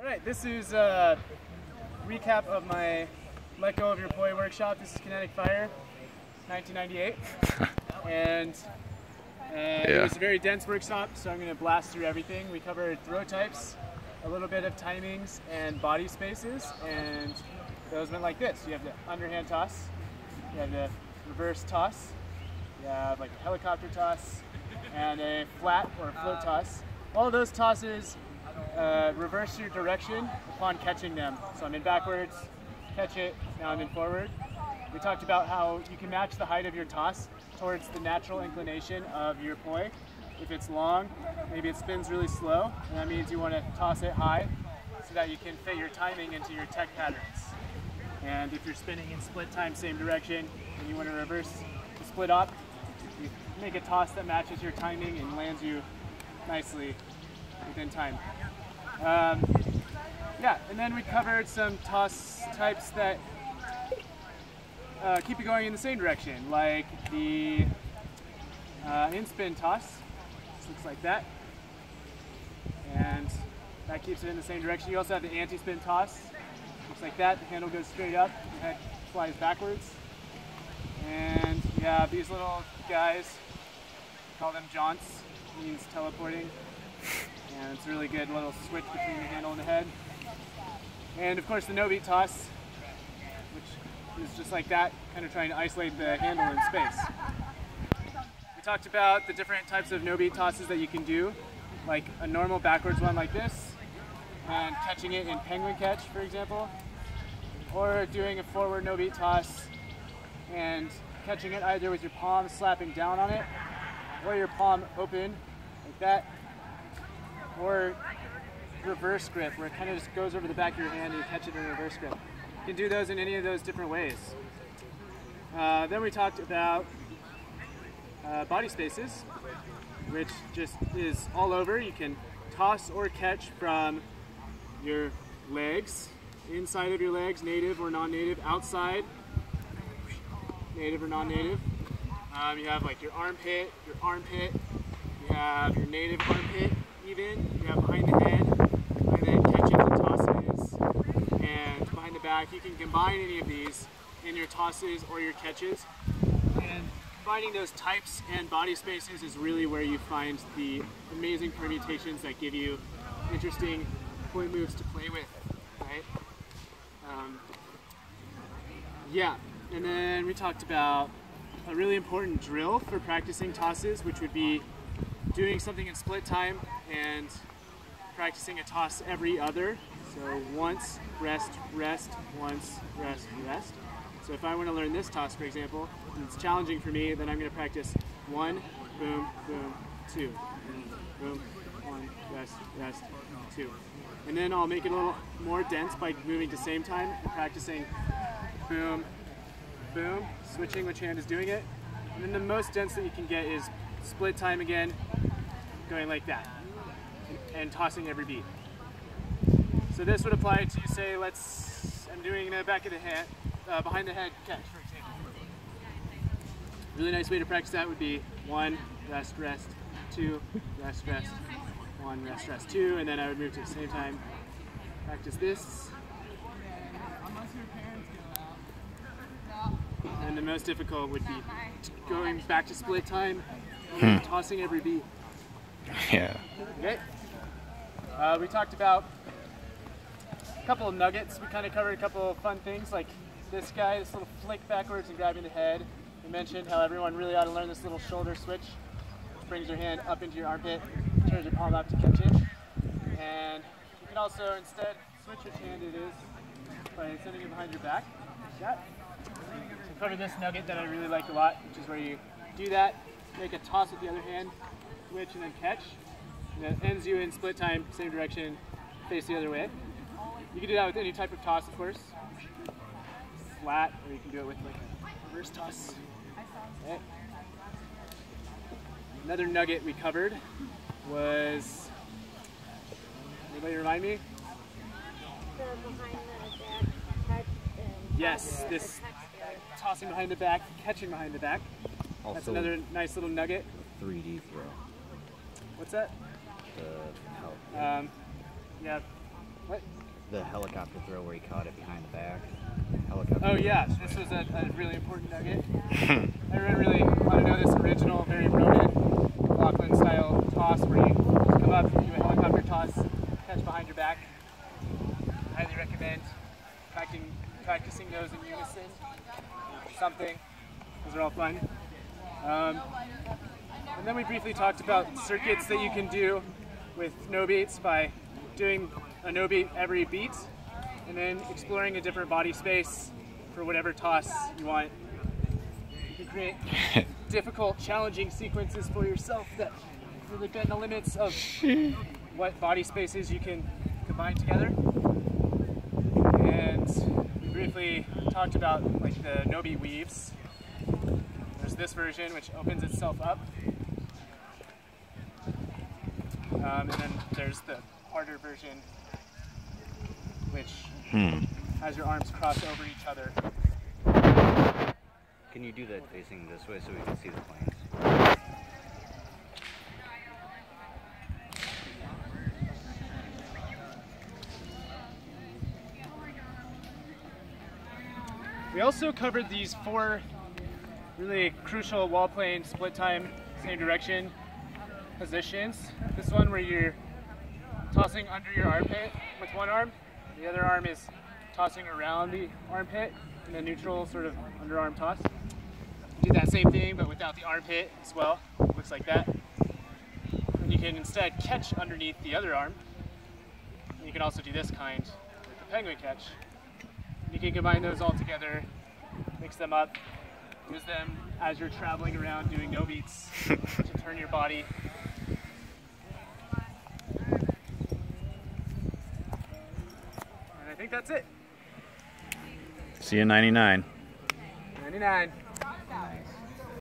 Alright, this is a recap of my Let Go of Your Poi workshop. This is Kinetic Fire, 1998. And it was a very dense workshop, so I'm going to blast through everything. We covered throw types, a little bit of timings, and body spaces, and those went like this. You have the underhand toss, you have the reverse toss, you have like a helicopter toss, and a flat or float toss. All of those tosses reverse your direction upon catching them. So I'm in backwards, catch it, now I'm in forward. We talked about how you can match the height of your toss towards the natural inclination of your poi. If it's long, maybe it spins really slow, and that means you want to toss it high so that you can fit your timing into your tech patterns. And if you're spinning in split time, same direction, and you want to reverse the split up, you make a toss that matches your timing and lands you nicely within time. Yeah, and then we covered some toss types that keep you going in the same direction, like the in-spin toss. This looks like that, and that keeps it in the same direction. You also have the anti-spin toss. Looks like that. The handle goes straight up, the head flies backwards. And you have these little guys, call them jaunts, means teleporting. And it's a really good little switch between the handle and the head. And of course the no-beat toss, which is just like that, kind of trying to isolate the handle in space. We talked about the different types of no-beat tosses that you can do, like a normal backwards one like this, and catching it in penguin catch, for example, or doing a forward no-beat toss and catching it either with your palm slapping down on it, or your palm open like that, or reverse grip, where it kind of just goes over the back of your hand and you catch it in reverse grip. You can do those in any of those different ways. Then we talked about body spaces, which just is all over. You can toss or catch from your legs, inside of your legs, native or non-native, outside, native or non-native. You have like your armpit, you have your native armpit even, you have behind the head catching the tosses, and behind the back. You can combine any of these in your tosses or your catches, and combining those types and body spaces is really where you find the amazing permutations that give you interesting point moves to play with, right? Yeah, and then we talked about a really important drill for practicing tosses, which would be doing something in split time and practicing a toss every other. So once, rest, rest, once, rest, rest. So if I want to learn this toss, for example, and it's challenging for me, then I'm going to practice 1, boom, boom, 2, boom, 1, rest, rest, 2. And then I'll make it a little more dense by moving to same time and practicing boom, boom, switching which hand is doing it. And then the most dense that you can get is split time again, going like that, and tossing every beat. So this would apply to, say, I'm doing the back of the hand, behind the head catch, for example. A really nice way to practice that would be 1, rest, rest, 2, rest, rest, 1, rest, rest, 2, and then I would move to the same time, practice this. And the most difficult would be going back to split time and tossing every beat. Yeah. Okay. We talked about a couple of nuggets. We kind of covered a couple of fun things like this guy, this little flick backwards and grabbing the head. We mentioned how everyone really ought to learn this little shoulder switch, which brings your hand up into your armpit, turns your palm out to catch it. And you can also instead switch which hand it is by sending it behind your back. Like that. So cover this nugget that I really like a lot, which is where you do that, make a toss with the other hand, switch and then catch. And that ends you in split time, same direction, face the other way. You can do that with any type of toss, of course. Flat, or you can do it with like a reverse toss. Okay. Another nugget we covered was, anybody remind me? The behind the back catch and yes, this tossing behind the back, catching behind the back. Also, that's another nice little nugget. 3D throw. What's that? Yeah. What? The helicopter throw where he caught it behind the back. Helicopter Oh yeah, this was a really important nugget. Everyone really want to know this original, very roaded Lachlan style toss where you come up, do a helicopter toss, catch behind your back. Highly recommend practicing those in unison. Something. Those are all fun. And then we briefly talked about circuits that you can do with no beats by doing a no beat every beat, and then exploring a different body space for whatever toss you want. You can create difficult, challenging sequences for yourself that really bend the limits of what body spaces you can combine together. And we briefly talked about like the no beat weaves. There's this version which opens itself up. And then there's the harder version, which has your arms cross over each other. Can you do that facing this way so we can see the planes? We also covered these 4 really crucial wall plane, split time, same direction positions. This one where you're tossing under your armpit with one arm, the other arm is tossing around the armpit in a neutral sort of underarm toss. Do that same thing but without the armpit as well. Looks like that. And you can instead catch underneath the other arm. And you can also do this kind with the penguin catch. And you can combine those all together, mix them up, use them as you're traveling around doing no beats to turn your body. And I think that's it. See you in 99. 99. Nice.